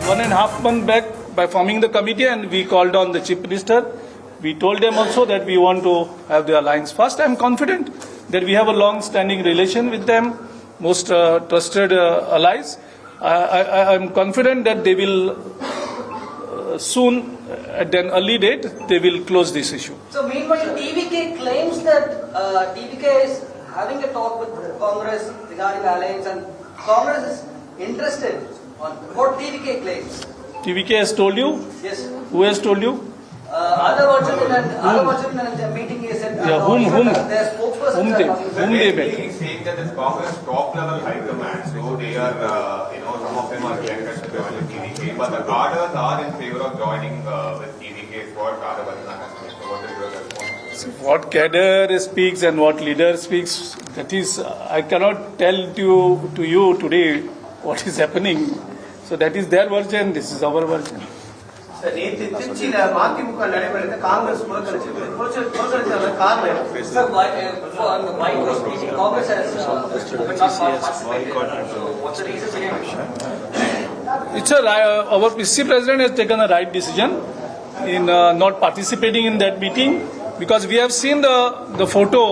1.5 months back by forming the committee, and we called on the Chief Minister. We told them also that we want to have the alliance first. I am confident that we have a long-standing relation with them, most trusted allies. I am confident that they will soon, at an early date, they will close this issue. So meanwhile, TVK claims that TVK is having a talk with Congress regarding alliance, and Congress is interested on what TVK claims. TVK has told you? Yes. Who has told you? Other version in the meeting is said. Yeah, whom? Their spokesperson. Whom they met? He is saying that the Congress top level high command, so they are, some of them are connected to TVK, but the cadres are in favor of joining with TVK. What Radhakrishnan has said. What is your response? What cadre speaks and what leader speaks, that is, I cannot tell to you today what is happening. So that is their version, this is our version. Sir, நேற்று திருச்சியில மதிமுக நடைபெற்ற காங்கிரஸ் புறக்கணிச்சது காரணம் sir, why was Congress has what's the reason behind it? It's our PCC president has taken a right decision in not participating in that meeting, because we have seen the photo.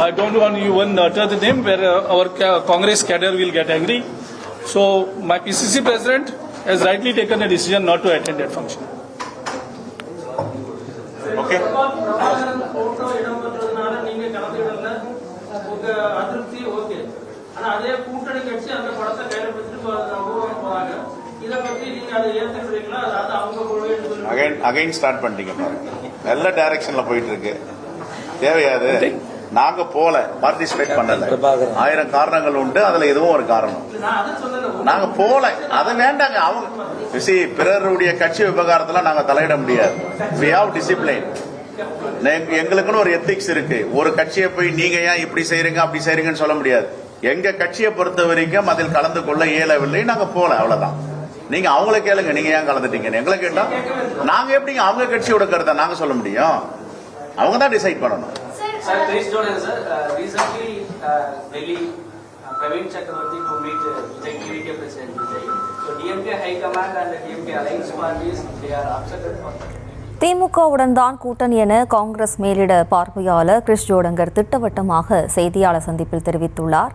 I don't want you even utter the name where our Congress cadre will get angry. So my PCC president has rightly taken a decision not to attend that function. Okay. Again start பண்ணிட்டீங்க பாருங்க. நல்ல டைரக்ஷன்ல போயிட்டு இருக்கு. தேவையாது நாங்க போல participate பண்ணல. 1000 காரணங்கள் உண்டு, அதுல எதுவும் ஒரு காரணம். நாங்க போல, அது வேண்டாங்க. அவங்க பிறருடைய கட்சி விவகாரத்துல நாங்க தலையிட முடியாது. we have discipline. எங்களுக்குன்னு ஒரு எத்திக்ஸ் இருக்கு. ஒரு கட்சியை போய் நீங்க ஏன் இப்படி செய்யறீங்க அப்படி செய்யறீங்கன்னு சொல்ல முடியாது. எங்க கட்சியை பொறுத்த வரைக்கும் அதில் கலந்து கொள்ள இயலவில்லை, நாங்க போல, அவ்வளவுதான். நீங்க அவங்கள கேளுங்க, நீங்க ஏன் கலந்துட்டீங்க எங்களை கேட்டா நாங்க எப்படிங்க அவங்க கட்சியோட கருத்தை நாங்க சொல்ல முடியும்? அவங்க தான் டிசைட் பண்ணணும். Sir, Chris Jordan, sir, recently Delhi Praveen Chakraborty to meet the TVK president Vijay. So DMK High Command and the DMK alliance parties, they are upset about that. திமுகவுடன் தான் கூட்டணி என காங்கிரஸ் மேலிட பார்வையாளர் கிறிஸ் ஜோடங்கர் திட்டவட்டமாக செய்தியாளர் சந்திப்பில் தெரிவித்துள்ளார்.